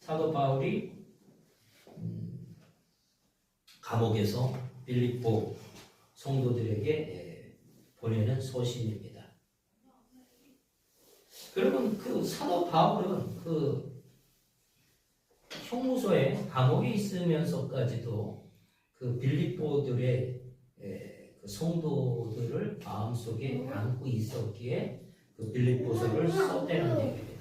사도 바울이 감옥에서 빌립보 성도들에게 보내는 소신입니다. 그러면 그 사도 바울은 그 형무소에 감옥에 있으면서까지도 그 빌립보들의 그 성도들을 마음속에 안고 있었기에 그 빌립보서를 썼다는 얘기입니다.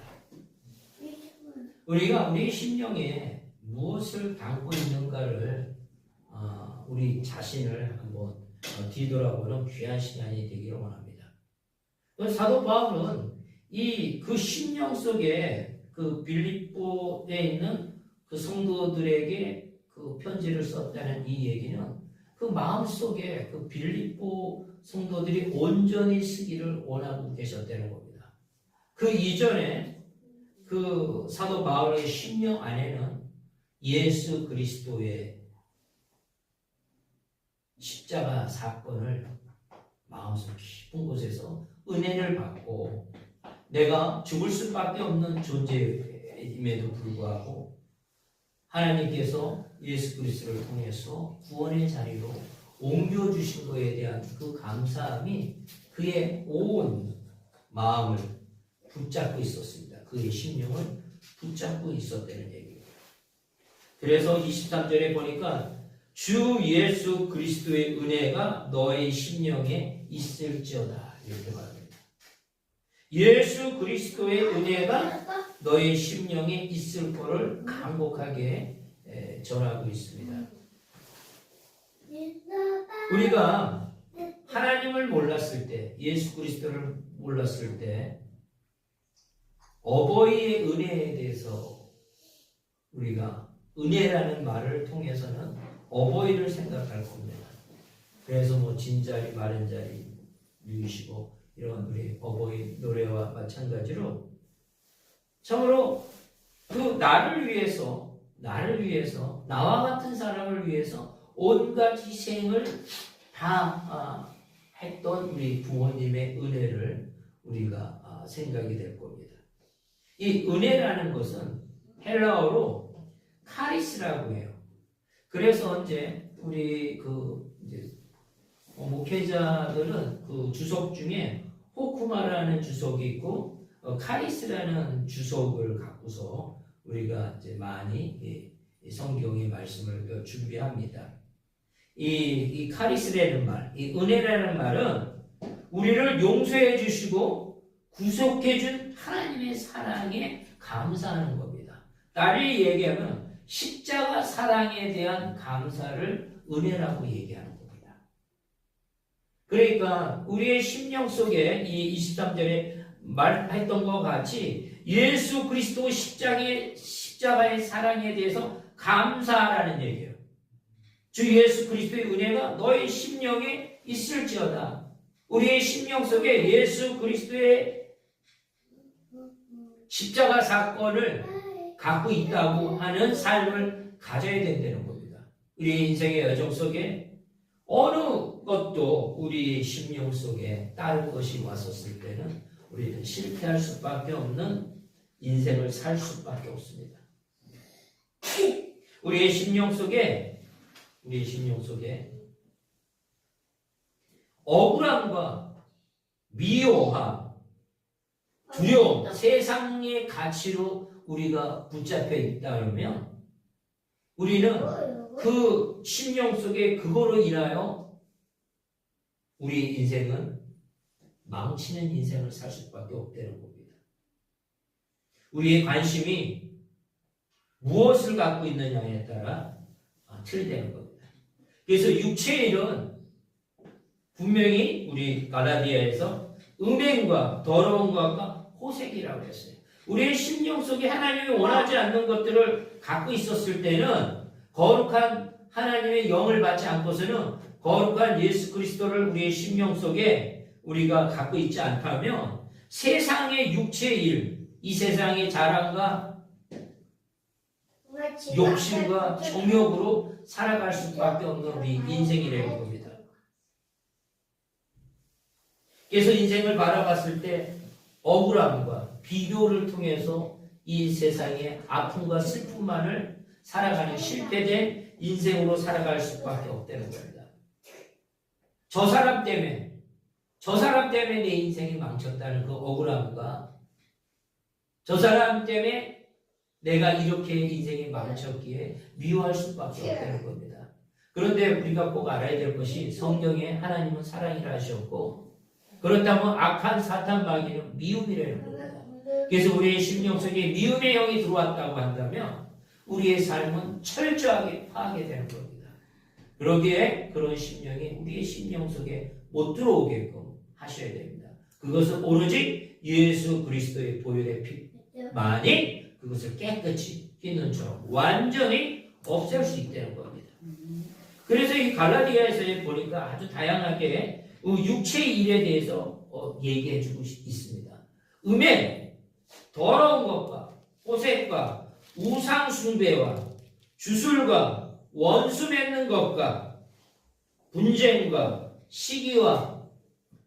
우리가 우리 심령에 무엇을 담고 있는가를 우리 자신을 한번 뒤돌아보는 귀한 시간이 되기를 원합니다. 사도 바울은 그 심령 속에 그 빌립보에 있는 그 성도들에게 그 편지를 썼다는 이 얘기는 그 마음 속에 그 빌립보 성도들이 온전히 쓰기를 원하고 계셨다는 겁니다. 그 이전에 그 사도 바울의 심령 안에는 예수 그리스도의 십자가 사건을 마음속 깊은 곳에서 은혜를 받고 내가 죽을 수밖에 없는 존재임에도 불구하고 하나님께서 예수 그리스도를 통해서 구원의 자리로 옮겨주신 것에 대한 그 감사함이 그의 온 마음을 붙잡고 있었습니다. 그의 심령을 붙잡고 있었다는 얘기입니다. 그래서 23절에 보니까 주 예수 그리스도의 은혜가 너의 심령에 있을지어다 이렇게 말합니다. 예수 그리스도의 은혜가 너의 심령에 있을 거를 간곡하게 전하고 있습니다. 우리가 하나님을 몰랐을 때, 예수 그리스도를 몰랐을 때 어버이의 은혜에 대해서 우리가 은혜라는 말을 통해서는 어버이를 생각할 겁니다. 그래서 뭐 진자리, 마른자리, 누이시고 이런 우리 어버이 노래와 마찬가지로 참으로 그 나를 위해서 나와 같은 사람을 위해서 온갖 희생을 다 했던 우리 부모님의 은혜를 우리가 생각이 될 겁니다. 이 은혜라는 것은 헬라어로 카리스라고 해요. 그래서 이제 우리 목회자들은 그 주석 중에 호쿠마라는 주석이 있고 카리스라는 주석을 갖고서 우리가 이제 많이 성경의 말씀을 준비합니다. 이 카리스라는 말, 이 은혜라는 말은 우리를 용서해 주시고 구속해 준 하나님의 사랑에 감사하는 겁니다. 달리 얘기하면 십자가 사랑에 대한 감사를 은혜라고 얘기하는 겁니다. 그러니까 우리의 심령 속에 이 23절에 말했던 것 같이 예수 그리스도 십자가의 사랑에 대해서 감사하라는 얘기예요. 주 예수 그리스도의 은혜가 너의 심령에 있을지어다. 우리의 심령 속에 예수 그리스도의 십자가 사건을 갖고 있다고 하는 삶을 가져야 된다는 겁니다. 우리 인생의 여정 속에 어느 것도 우리 심령 속에 다른 것이 왔었을 때는 우리는 실패할 수밖에 없는 인생을 살 수밖에 없습니다. 우리의 심령 속에 억울함과 미워함, 두려움, 세상의 가치로 우리가 붙잡혀 있다면 우리는 그 심령 속에 그거로 인하여 우리 인생은 망치는 인생을 살 수밖에 없다는 겁니다. 우리의 관심이 무엇을 갖고 있느냐에 따라 틀리다는 겁니다. 그래서 육체의 일은 분명히 우리 갈라디아에서 음행과 더러운 것과 호색이라고 했어요. 우리의 심령 속에 하나님이 원하지 않는 것들을 갖고 있었을 때는 거룩한 하나님의 영을 받지 않고서는 거룩한 예수 그리스도를 우리의 심령 속에 우리가 갖고 있지 않다면 세상의 육체의 일, 이 세상의 자랑과 욕심과 정욕으로 살아갈 수밖에 없는 우리 인생이라는 겁니다. 그래서 인생을 바라봤을 때 억울함과 비교를 통해서 이 세상의 아픔과 슬픔만을 살아가는 실패된 인생으로 살아갈 수밖에 없다는 겁니다. 저 사람 때문에 내 인생이 망쳤다는 그 억울함과 저 사람 때문에 내가 이렇게 인생이 망쳤기에 미워할 수밖에 없다는 겁니다. 그런데 우리가 꼭 알아야 될 것이 성경에 하나님은 사랑이라 하셨고 그렇다면 악한 사탄 마귀는 미움이라는 겁니다. 그래서 우리의 심령 속에 미움의 영이 들어왔다고 한다면 우리의 삶은 철저하게 파괴되는 겁니다. 그러기에 그런 심령이 우리의 심령 속에 못 들어오게끔 하셔야 됩니다. 그것은 오로지 예수 그리스도의 보혈의 피만이 그것을 깨끗이 씻는처럼 완전히 없앨 수 있다는 겁니다. 그래서 이 갈라디아에서 보니까 아주 다양하게 육체의 일에 대해서 얘기해 주고 있습니다. 음행, 더러운 것과 호색과 우상 숭배와 주술과 원수 맺는 것과 분쟁과 시기와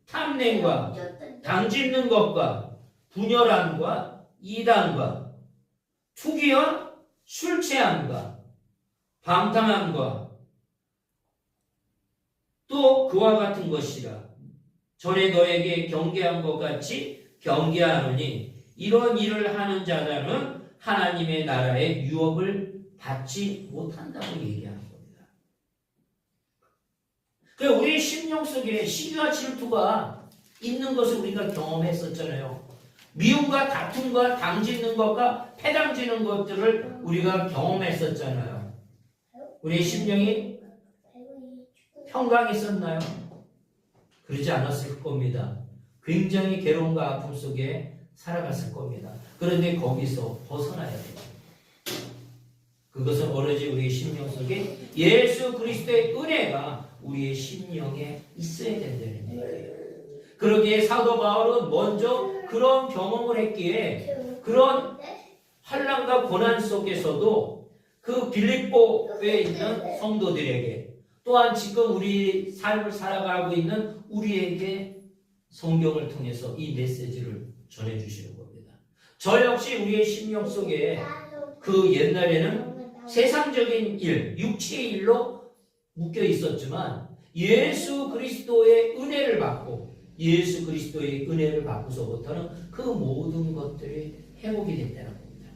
탐냄과 당짓는 것과 분열함과 이단과 투기와 술 취함과 방탕함과 또 그와 같은 것이라. 전에 너에게 경계한 것 같이 경계하노니 이런 일을 하는 자들은 하나님의 나라의 유업을 받지 못한다고 얘기하는 겁니다. 그러니까 우리의 심령 속에 시기와 질투가 있는 것을 우리가 경험했었잖아요. 미움과 다툼과 당짓는 것과 패당지는 것들을 우리가 경험했었잖아요. 우리의 심령이 평강했었나요? 그러지 않았을 겁니다. 굉장히 괴로움과 아픔 속에 살아갔을 겁니다. 그런데 거기서 벗어나야 돼요. 그것은 오로지 우리의 심령 속에 예수 그리스도의 은혜가 우리의 심령에 있어야 된다는 얘기예요. 그러기에 사도 바울은 먼저 그런 경험을 했기에 그런 환난과 고난 속에서도 그 빌립보에 있는 성도들에게 또한 지금 우리 삶을 살아가고 있는 우리에게 성경을 통해서 이 메시지를 전해주시는 겁니다. 저 역시 우리의 심령 속에 그 옛날에는 세상적인 일, 육체의 일로 묶여 있었지만 예수 그리스도의 은혜를 받고 예수 그리스도의 은혜를 받고서부터는 그 모든 것들이 회복이 됐다는 겁니다.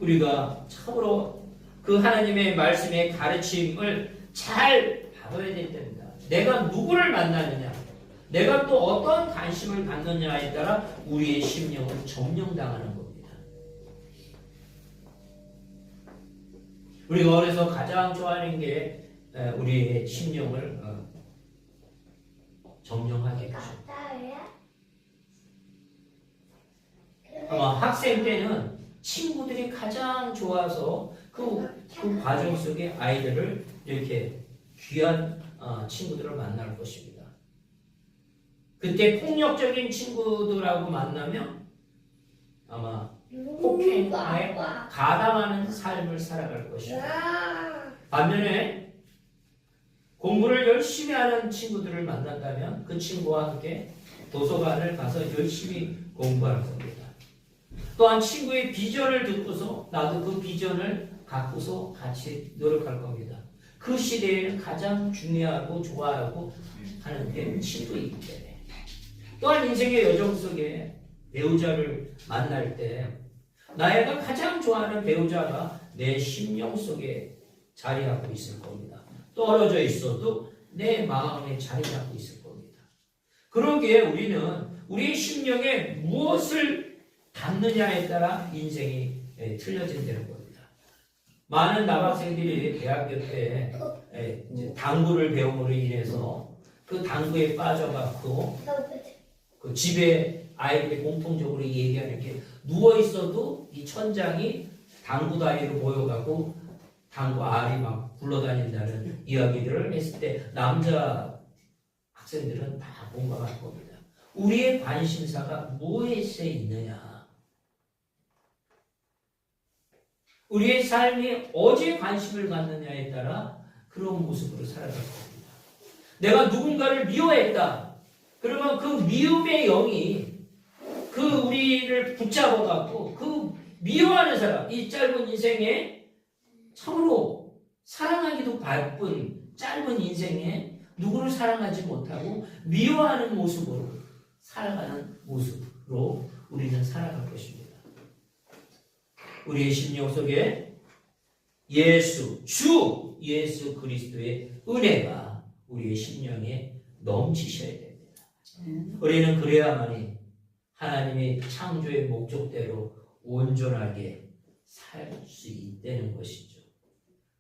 우리가 참으로 그 하나님의 말씀의 가르침을 잘 받아야 됩니다. 내가 누구를 만나느냐, 내가 또 어떤 관심을 갖느냐에 따라 우리의 심령을 점령당하는 겁니다. 우리가 어려서 가장 좋아하는 게 우리의 심령을 점령하게 되죠. 아마 학생 때는 친구들이 가장 좋아서 그 과정 속에 아이들을 이렇게 귀한 친구들을 만날 것입니다. 그때 폭력적인 친구들하고 만나면 아마 폭행에 가담하는 삶을 살아갈 것입니다. 반면에 공부를 열심히 하는 친구들을 만난다면 그 친구와 함께 도서관을 가서 열심히 공부할 겁니다. 또한 친구의 비전을 듣고서 나도 그 비전을 갖고서 같이 노력할 겁니다. 그 시대에는 가장 중요하고 좋아하고 하는 게 친구이기 때문에. 또한 인생의 여정 속에 배우자를 만날 때 나가 가장 좋아하는 배우자가 내 심령 속에 자리하고 있을 겁니다. 떨어져 있어도 내 마음에 자리 잡고 있을 겁니다. 그러기에 우리는 우리의 심령에 무엇을 담느냐에 따라 인생이 틀려진다는 겁니다. 많은 남학생들이 대학교 때 이제 당구를 배움으로 인해서 그 당구에 빠져갖고 그 집에 아이들이 공통적으로 얘기하는 게 누워 있어도 이 천장이 당구 다리로 모여가고 당구 알이 막 굴러다닌다는 이야기들을 했을 때 남자 학생들은 다 공감할 겁니다. 우리의 관심사가 무엇에 있느냐? 우리의 삶이 어디에 관심을 갖느냐에 따라 그런 모습으로 살아갈 겁니다. 내가 누군가를 미워했다. 그러면 그 미움의 영이 그 우리를 붙잡아갖고 그 미워하는 사람, 이 짧은 인생에 참으로 사랑하기도 바쁜 짧은 인생에 누구를 사랑하지 못하고 미워하는 모습으로 살아가는 모습으로 우리는 살아갈 것입니다. 우리의 심령 속에 주 예수 그리스도의 은혜가 우리의 심령에 넘치셔야 됩니다. 우리는 그래야만이 하나님의 창조의 목적대로 온전하게 살 수 있다는 것이죠.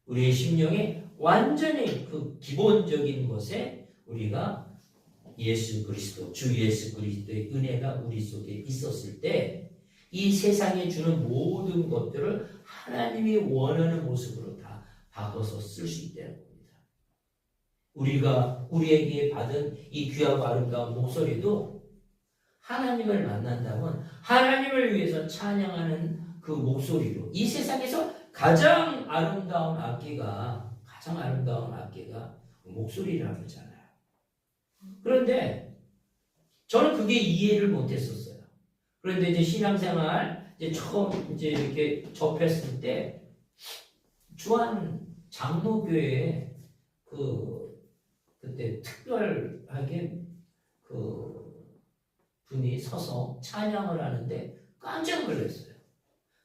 우리의 심령에 완전히 그 기본적인 것에 우리가 주 예수 그리스도의 은혜가 우리 속에 있었을 때 이 세상에 주는 모든 것들을 하나님이 원하는 모습으로 다 바꿔서 쓸 수 있다는 겁니다. 우리가 우리에게 받은 이 귀하고 아름다운 목소리도 하나님을 만난다면 하나님을 위해서 찬양하는 그 목소리로 이 세상에서 가장 아름다운 악기가 목소리라고 그러잖아요. 그런데 저는 그게 이해를 못했었어요. 그런데 이제 신앙생활 처음 이렇게 접했을 때 주한 장로교회에 그때 특별하게 분이 서서 찬양을 하는데 깜짝 놀랐어요.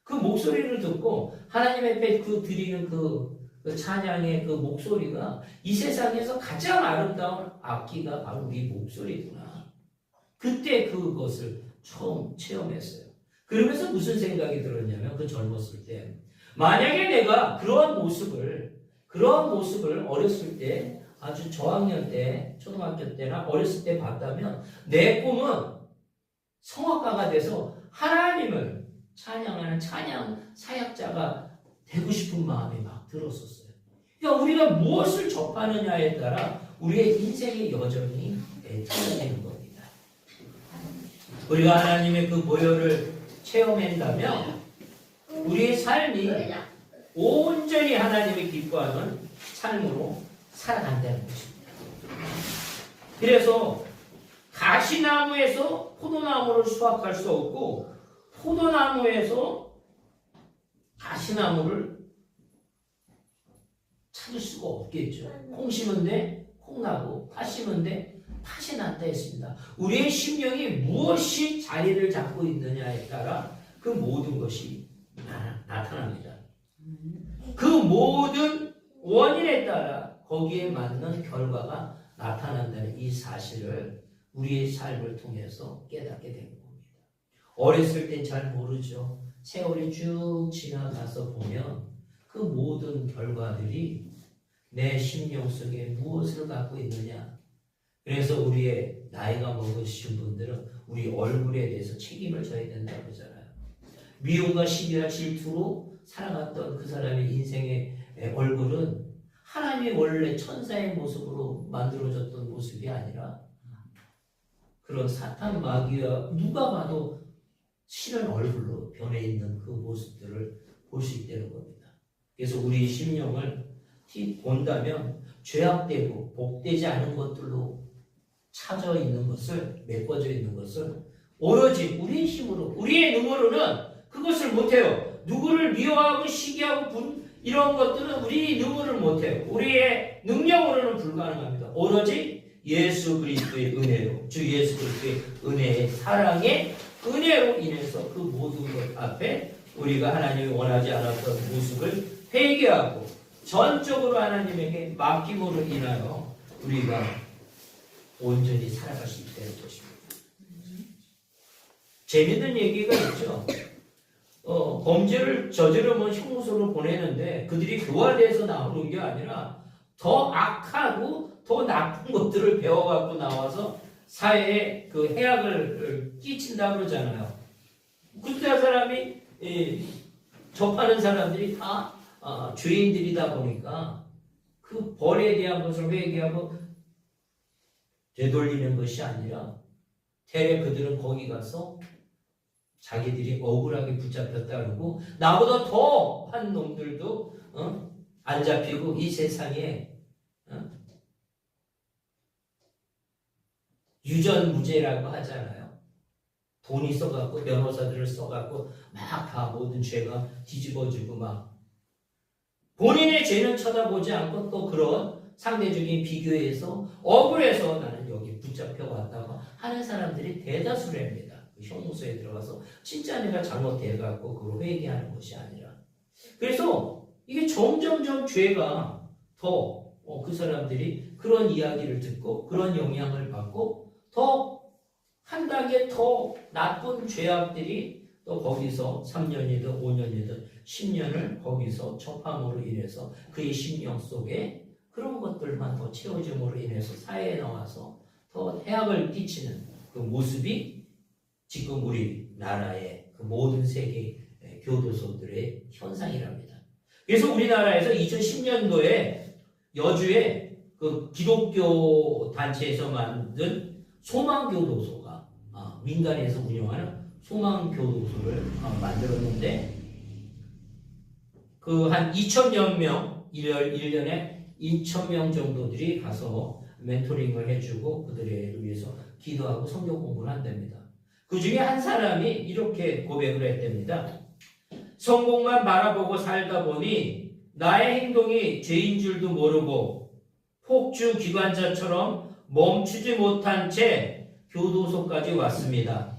그 목소리를 듣고 하나님 앞에 드리는 그 찬양의 그 목소리가 이 세상에서 가장 아름다운 악기가 바로 우리 목소리구나. 그때 그것을 처음 체험했어요. 그러면서 무슨 생각이 들었냐면 그 젊었을 때 만약에 내가 그런 모습을 어렸을 때 아주 저학년 때 초등학교 때나 어렸을 때 봤다면 내 꿈은 성악가가 돼서 하나님을 찬양하는 찬양 사역자가 되고 싶은 마음이 막 들었었어요. 그러니까 우리가 무엇을 접하느냐에 따라 우리의 인생의 여정이 틀어지는 겁니다. 우리가 하나님의 그 보혈을 체험한다면 우리의 삶이 온전히 하나님이 기뻐하는 삶으로 살아간다는 것입니다. 그래서 가시나무에서 포도나무를 수확할 수 없고 포도나무에서 가시나무를 찾을 수가 없겠죠. 콩 심은 데 콩 나고 팥 심은 데 팥이 났다 했습니다. 우리의 심령이 무엇이 자리를 잡고 있느냐에 따라 그 모든 것이 나타납니다. 그 모든 원인에 따라 거기에 맞는 결과가 나타난다는 이 사실을 우리의 삶을 통해서 깨닫게 된 겁니다. 어렸을 땐 잘 모르죠. 세월이 쭉 지나가서 보면 그 모든 결과들이 내 심령 속에 무엇을 갖고 있느냐. 그래서 우리의 나이가 먹으신 분들은 우리 얼굴에 대해서 책임을 져야 된다고 그러잖아요. 미움과 시기와 질투로 살아갔던 그 사람의 인생의 얼굴은 하나님이 원래 천사의 모습으로 만들어졌던 모습이 아니라 그런 사탄 마귀와 누가 봐도 싫은 얼굴로 변해 있는 그 모습들을 볼 수 있다는 겁니다. 그래서 우리 심령을 본다면 죄악되고 복되지 않은 것들로 차져 있는 것을, 메꿔져 있는 것을 오로지 우리의 힘으로, 우리의 능으로는 그것을 못해요. 누구를 미워하고 시기하고 이런 것들은 우리 능으로 못해요. 우리의 능력으로는 불가능합니다. 오로지 예수 그리스도의 은혜로, 주 예수 그리스도의 은혜의 사랑의 은혜로 인해서 그 모든 것 앞에 우리가 하나님이 원하지 않았던 모습을 회개하고 전적으로 하나님에게 맡김으로 인하여 우리가 온전히 살아갈 수 있다는 것입니다. 재밌는 얘기가 있죠. 범죄를 저지르면 형무소로 보내는데 그들이 교화돼서 나오는 게 아니라 더 악하고 더 나쁜 것들을 배워갖고 나와서 사회에 그 해악을 끼친다고 그러잖아요. 그때 사람이 접하는 사람들이 다 죄인들이다 보니까 그 벌에 대한 것을 회개하고 되돌리는 것이 아니라 대래 그들은 거기 가서 자기들이 억울하게 붙잡혔다 그러고 나보다 더 한 놈들도 안 잡히고 이 세상에 유전무죄라고 하잖아요. 돈이 써갖고 변호사들을 써갖고 막 다 모든 죄가 뒤집어지고 막 본인의 죄는 쳐다보지 않고 또 그런 상대적인 비교에서 억울해서 나는 여기 붙잡혀 왔다고 하는 사람들이 대다수랍니다. 그 형무소에 들어가서 진짜 내가 잘못해갖고 그걸 회개하는 것이 아니라. 그래서 이게 점점점 죄가 더 그 사람들이 그런 이야기를 듣고 그런 영향을 받고 더 한 단계 더 나쁜 죄악들이 또 거기서 3년이든 5년이든 10년을 거기서 접함으로 인해서 그의 심령 속에 그런 것들만 더 채워짐으로 인해서 사회에 나와서 더 해악을 끼치는 그 모습이 지금 우리나라의 그 모든 세계 교도소들의 현상이랍니다. 그래서 우리나라에서 2010년도에 여주에 그 기독교 단체에서 만든 소망교도소가 민간에서 운영하는 소망교도소를 만들었는데 그 한 2,000여 명, 1년에 2,000명 정도들이 가서 멘토링을 해주고 그들을 위해서 기도하고 성경 공부를 한답니다. 그 중에 한 사람이 이렇게 고백을 했답니다. 성공만 바라보고 살다 보니 나의 행동이 죄인 줄도 모르고 폭주 기관차처럼 멈추지 못한 채 교도소까지 왔습니다.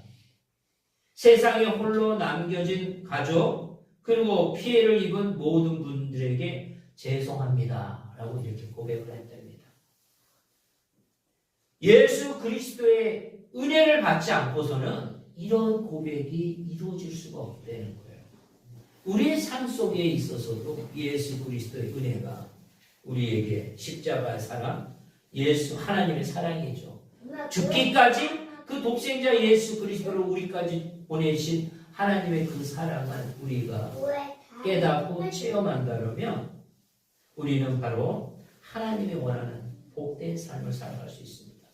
세상에 홀로 남겨진 가족 그리고 피해를 입은 모든 분들에게 죄송합니다. 라고 이렇게 고백을 했답니다. 예수 그리스도의 은혜를 받지 않고서는 이런 고백이 이루어질 수가 없다는 거예요. 우리의 삶 속에 있어서도 예수 그리스도의 은혜가 우리에게 십자가의 사랑, 예수 하나님의 사랑이죠. 죽기까지 그 독생자 예수 그리스도를 우리까지 보내신 하나님의 그 사랑을 우리가 깨닫고 체험한다면 우리는 바로 하나님이 원하는 복된 삶을 살아갈 수 있습니다.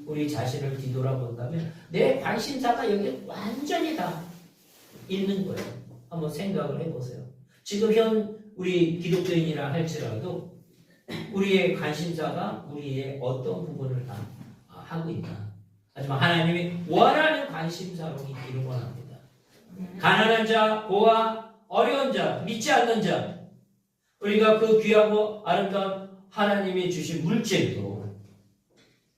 우리 자신을 뒤돌아본다면 내 관심사가 여기 완전히 다 있는 거예요. 한번 생각을 해보세요. 지금 우리 기독교인이라 할지라도 우리의 관심사가 우리의 어떤 부분을 다 하고 있나. 하지만 하나님이 원하는 관심사로 있기를 원합니다. 가난한 자, 고아, 어려운 자, 믿지 않는 자, 우리가 그 귀하고 아름다운 하나님이 주신 물질도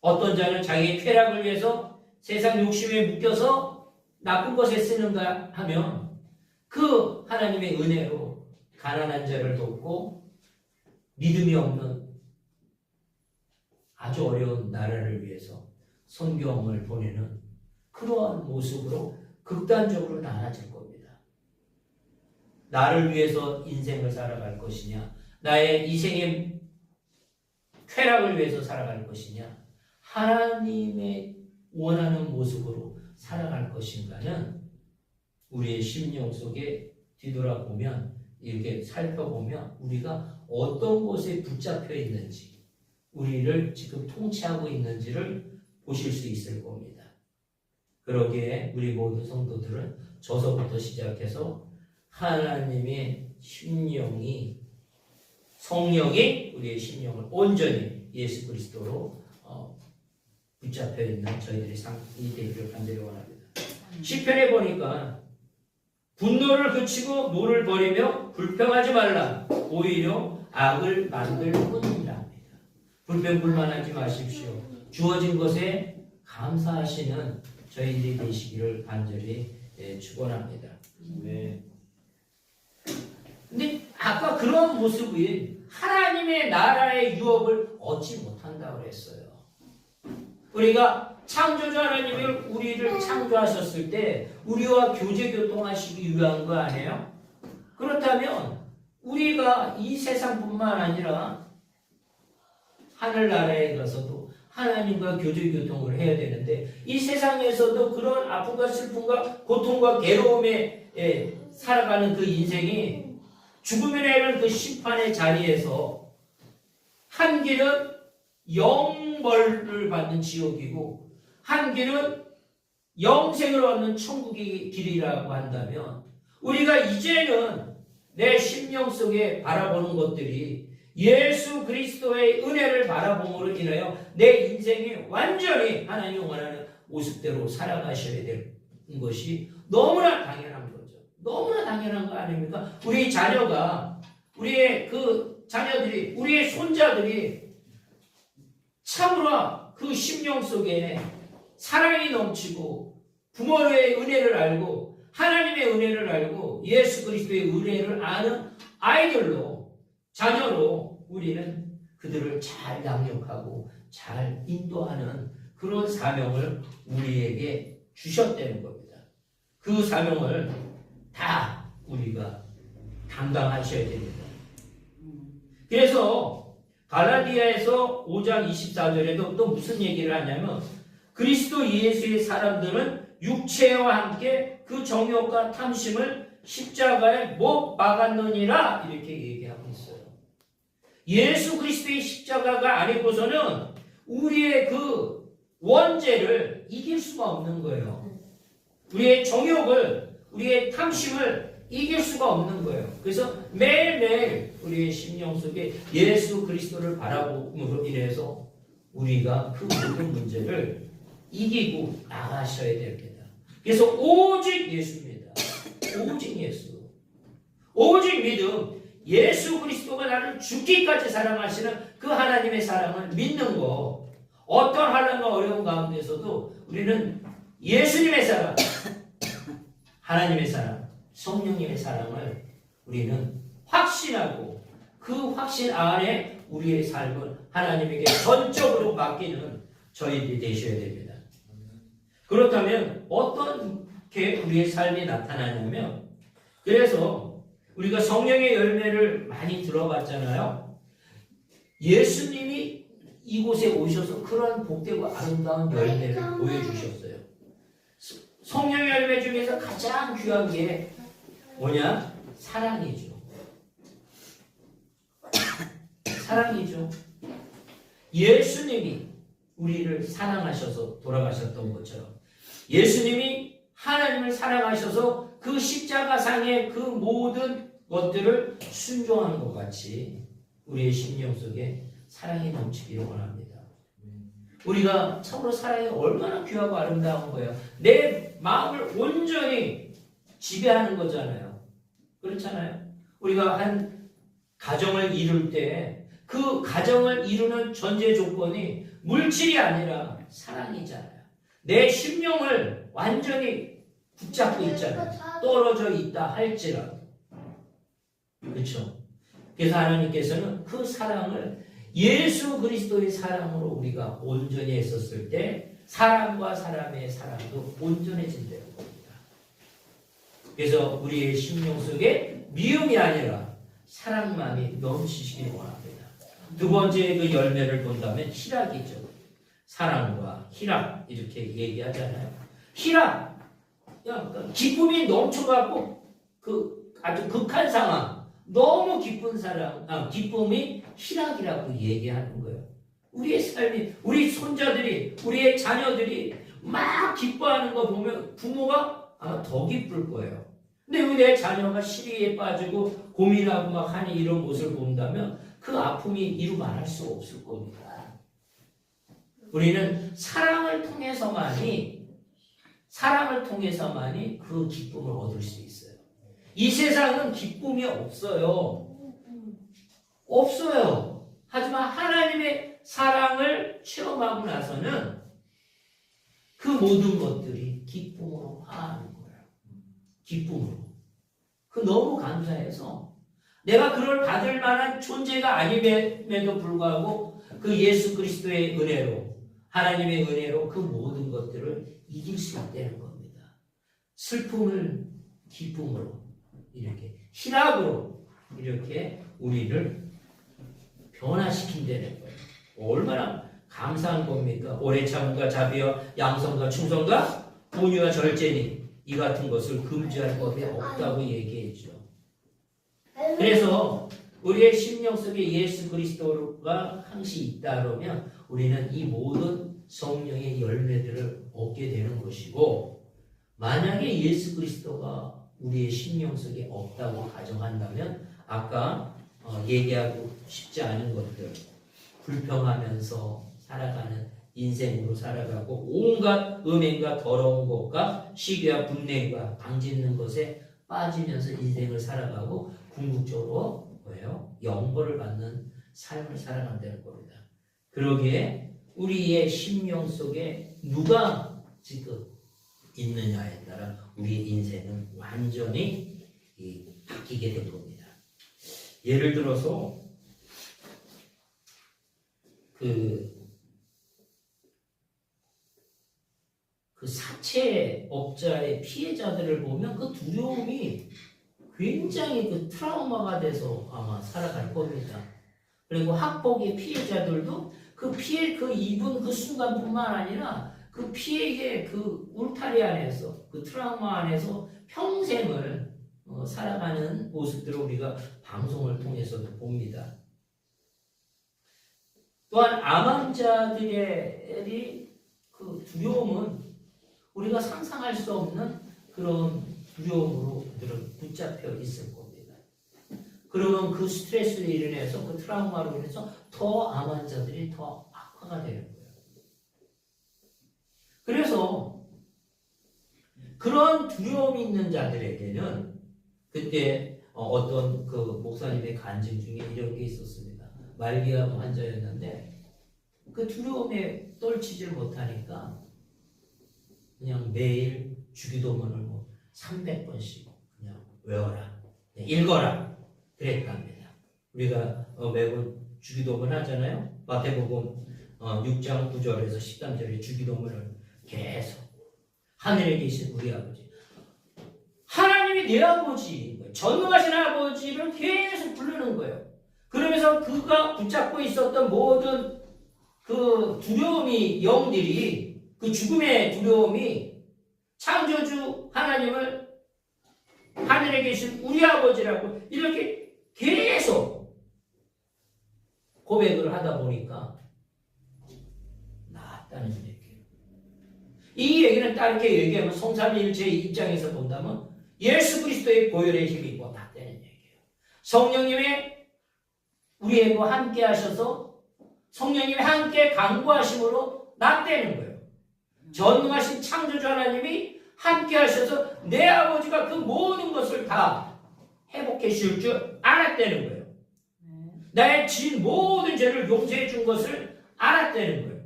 어떤 자는 자기의 쾌락을 위해서 세상 욕심에 묶여서 나쁜 것에 쓰는가 하면 그 하나님의 은혜로 가난한 자를 돕고 믿음이 없는 아주 어려운 나라를 위해서 선교함을 보내는 그러한 모습으로 극단적으로 나눠질 겁니다. 나를 위해서 인생을 살아갈 것이냐, 나의 이생의 쾌락을 위해서 살아갈 것이냐, 하나님의 원하는 모습으로 살아갈 것인가는 우리의 심령 속에 뒤돌아보면 이렇게 살펴보면 우리가 어떤 곳에 붙잡혀 있는지 우리를 지금 통치하고 있는지를 보실 수 있을 겁니다. 그러기에 우리 모든 성도들은 저서부터 시작해서 하나님의 심령이 성령이 우리의 심령을 온전히 예수 그리스도로 붙잡혀 있는 저희들이 이 되기를 간절히 원합니다. 시편에 보니까 분노를 그치고 노를 버리며 불평하지 말라. 오히려 악을 만들 뿐이라 합니다. 불평불만하지 마십시오. 주어진 것에 감사하시는 저희들이 되시기를 간절히 축원합니다. 네. 근데 아까 그런 모습이 하나님의 나라의 유업을 얻지 못한다고 그랬어요. 우리가 창조자 하나님이 우리를 창조하셨을 때 우리와 교제교통하시기 위한 거 아니에요? 그렇다면 우리가 이 세상뿐만 아니라 하늘나라에 가서도 하나님과 교제교통을 해야 되는데 이 세상에서도 그런 아픔과 슬픔과 고통과 괴로움에 살아가는 그 인생이 죽음에 이르는 그 심판의 자리에서 한 길은 영벌을 받는 지옥이고 한 길은 영생을 얻는 천국의 길이라고 한다면 우리가 이제는 내 심령 속에 바라보는 것들이 예수 그리스도의 은혜를 바라봄으로 인하여 내 인생이 완전히 하나님이 원하는 모습대로 살아가셔야 될 것이 너무나 당연한 거죠. 너무나 당연한 거 아닙니까? 우리 자녀가, 우리의 그 자녀들이, 우리의 손자들이 참으로 그 심령 속에 사랑이 넘치고 부모의 은혜를 알고 하나님의 은혜를 알고 예수 그리스도의 은혜를 아는 아이들로, 자녀로 우리는 그들을 잘 양육하고 잘 인도하는 그런 사명을 우리에게 주셨다는 겁니다. 그 사명을 다 우리가 감당하셔야 됩니다. 그래서 갈라디아에서 5장 24절에도 또 무슨 얘기를 하냐면 그리스도 예수의 사람들은 육체와 함께 그 정욕과 탐심을 십자가에 못 박았느니라 이렇게 얘기하고 있어요. 예수 그리스도의 십자가가 아니고서는 우리의 그 원죄를 이길 수가 없는 거예요. 우리의 정욕을, 우리의 탐심을 이길 수가 없는 거예요. 그래서 매일매일 우리의 심령 속에 예수 그리스도를 바라봄으로 인해서 우리가 그 모든 문제를 이기고 나가셔야 됩니다. 그래서 오직 예수입니다. 오직 예수. 오직 믿음. 예수 그리스도가 나를 죽기까지 사랑하시는 그 하나님의 사랑을 믿는 거. 어떤 환난과 어려운 가운데서도 우리는 예수님의 사랑, 하나님의 사랑, 성령님의 사랑을 우리는 확신하고 그 확신 안에 우리의 삶을 하나님에게 전적으로 맡기는 저희들이 되셔야 됩니다. 그렇다면 어떻게 우리의 삶이 나타나냐면, 그래서 우리가 성령의 열매를 많이 들어봤잖아요. 예수님이 이곳에 오셔서 그런 복되고 아름다운 열매를 보여주셨어요. 성령의 열매 중에서 가장 귀한 게 뭐냐? 사랑이죠. 사랑이죠. 예수님이 우리를 사랑하셔서 돌아가셨던 것처럼 예수님이 하나님을 사랑하셔서 그 십자가상의 그 모든 것들을 순종한 것 같이 우리의 심령 속에 사랑이 넘치기를 원합니다. 우리가 참으로 사랑이 얼마나 귀하고 아름다운 거예요. 내 마음을 온전히 지배하는 거잖아요. 그렇잖아요. 우리가 한 가정을 이룰 때 그 가정을 이루는 전제 조건이 물질이 아니라 사랑이잖아요. 내 심령을 완전히 붙잡고 있잖아요. 떨어져 있다 할지라도. 그렇죠. 그래서 하나님께서는 그 사랑을 예수 그리스도의 사랑으로 우리가 온전히 했었을 때 사람과 사람의 사랑도 온전해진다는 겁니다. 그래서 우리의 심령 속에 미움이 아니라 사랑만이 넘치시길 원합니다. 두 번째 그 열매를 본다면 희락이죠. 사랑과 희락 이렇게 얘기하잖아요. 희락, 기쁨이 넘쳐가고 그 아주 극한 상황, 너무 기쁜 사랑, 기쁨이 희락이라고 얘기하는 거예요. 우리의 삶이, 우리 손자들이, 우리의 자녀들이 막 기뻐하는 거 보면 부모가 아마 더 기쁠 거예요. 근데 내 자녀가 시리에 빠지고 고민하고 막 하니 이런 모습을 본다면 그 아픔이 이루 말할 수 없을 겁니다. 우리는 사랑을 통해서만이 그 기쁨을 얻을 수 있어요. 이 세상은 기쁨이 없어요. 없어요. 하지만 하나님의 사랑을 체험하고 나서는 그 모든 것들이 기쁨으로 화하는 거예요. 기쁨으로. 그 너무 감사해서 내가 그걸 받을 만한 존재가 아님에도 불구하고 그 예수 그리스도의 은혜로, 하나님의 은혜로 그 모든 것들을 이길 수 있다는 겁니다. 슬픔을 기쁨으로, 이렇게 희락으로 이렇게 우리를 변화시킨다는 거예요. 얼마나 감사한 겁니까? 오래 참음과 자비와 양성과 충성과 온유와 절제니 이 같은 것을 금지할 법이 없다고 얘기했죠. 그래서 우리의 심령 속에 예수 그리스도가 항시 있다 그러면 우리는 이 모든 성령의 열매들을 얻게 되는 것이고, 만약에 예수 그리스도가 우리의 심령 속에 없다고 가정한다면 아까 얘기하고 싶지 않은 것들, 불평하면서 살아가는 인생으로 살아가고 온갖 음행과 더러운 것과 시기와 분냄과 방짓는 것에 빠지면서 인생을 살아가고 궁극적으로 뭐예요? 영벌을 받는 삶을 살아간다는 겁니다. 그러기에 우리의 심령 속에 누가 지금 있느냐에 따라 우리의 인생은 완전히 바뀌게 된 겁니다. 예를 들어서 그 사채업자의 피해자들을 보면 그 두려움이 굉장히 그 트라우마가 돼서 아마 살아갈 겁니다. 그리고 학폭의 피해자들도 그 입은 그 순간뿐만 아니라 그 피해의 그 울타리 안에서 그 트라우마 안에서 평생을 살아가는 모습들을 우리가 방송을 통해서도 봅니다. 또한 암 환자들의 그 두려움은 우리가 상상할 수 없는 그런 두려움으로 그들은 붙잡혀 있을 겁니다. 그러면 그 스트레스로 인해서 그 트라우마로 인해서 더 암 환자들이 더 악화가 되는 거예요. 그래서 그런 두려움이 있는 자들에게는 그때 어떤 그 목사님의 간증 중에 이런 게 있었습니다. 말기암 환자였는데 그 두려움에 떨치지를 못하니까 그냥 매일 주기도문을 뭐 300번씩 그냥 외워라, 읽어라 그랬답니다. 우리가 매번 주기도문 하잖아요. 마태복음 6장 9절에서 13절에 주기도문을 계속 하늘에 계신 우리 아버지, 하나님이 내 아버지, 전능하신 아버지를 계속 부르는 거예요. 그러면서 그가 붙잡고 있었던 모든 그 두려움이, 영들이, 그 죽음의 두려움이 창조주 하나님을 하늘에 계신 우리 아버지라고 이렇게 계속 고백을 하다 보니까 나았다는 얘기예요. 이 얘기는 다르게 얘기하면 성삼위일체의 입장에서 본다면 예수 그리스도의 보혈의 힘이 나았다는 얘기예요. 성령님의 우리와 함께 하셔서 성령님이 함께 강구하심으로 나았다는 거예요. 전능하신 창조주 하나님이 함께 하셔서 내 아버지가 그 모든 것을 다 회복해 주실 줄 알았다는 거예요. 나의 모든 죄를 용서해 준 것을 알았다는 거예요.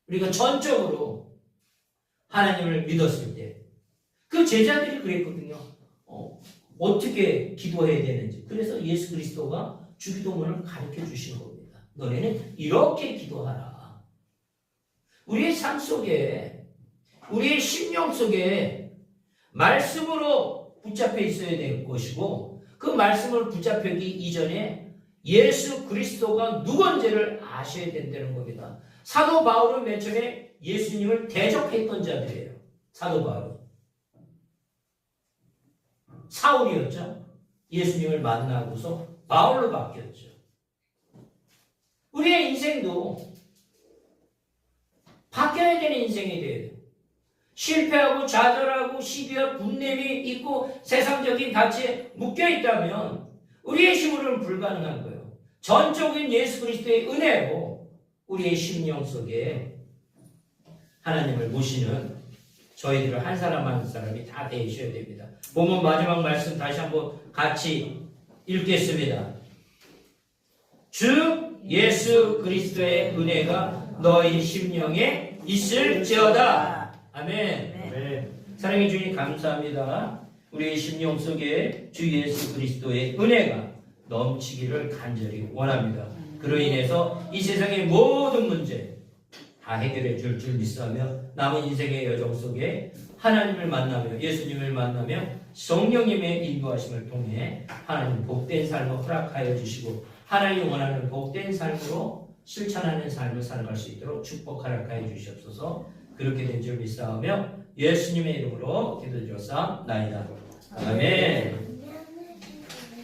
우리가 전적으로 하나님을 믿었을 때 그 제자들이 그랬거든요. 어떻게 기도해야 되는지. 그래서 예수 그리스도가 주기도문을 가르쳐 주신 겁니다. 너네는 이렇게 기도하라. 우리의 삶 속에, 우리의 심령 속에 말씀으로 붙잡혀 있어야 될 것이고, 그 말씀을 붙잡히기 이전에 예수 그리스도가 누군지를 아셔야 된다는 겁니다. 사도 바울은 맨 처음에 예수님을 대적했던 자들이에요. 사도 바울은 사울이었죠. 예수님을 만나고서 바울로 바뀌었죠. 우리의 인생도 바뀌어야 되는 인생이 돼요. 실패하고 좌절하고 시기와 분냄이 있고 세상적인 가치에 묶여있다면 우리의 힘으로는 불가능한 거예요. 전적인 예수 그리스도의 은혜로 우리의 심령 속에 하나님을 모시는 저희들을 한 사람 한 사람이 다 되셔야 됩니다. 본문 마지막 말씀 다시 한번 같이 읽겠습니다. 주 예수 그리스도의 은혜가 너희 심령에 있을지어다. 아멘. 사랑해 주님 감사합니다. 우리의 심령 속에 주 예수 그리스도의 은혜가 넘치기를 간절히 원합니다. 그로 인해서 이 세상의 모든 문제 다 해결해 줄 줄 믿사며 남은 인생의 여정 속에 하나님을 만나며 예수님을 만나며 성령님의 인도하심을 통해 하나님 복된 삶을 허락하여 주시고 하나님이 원하는 복된 삶으로 실천하는 삶을 살아갈 수 있도록 축복 허락하여 주시옵소서. 그렇게 된 줄 믿사오며 예수님의 이름으로 기도드렸사옵나이다. 아멘.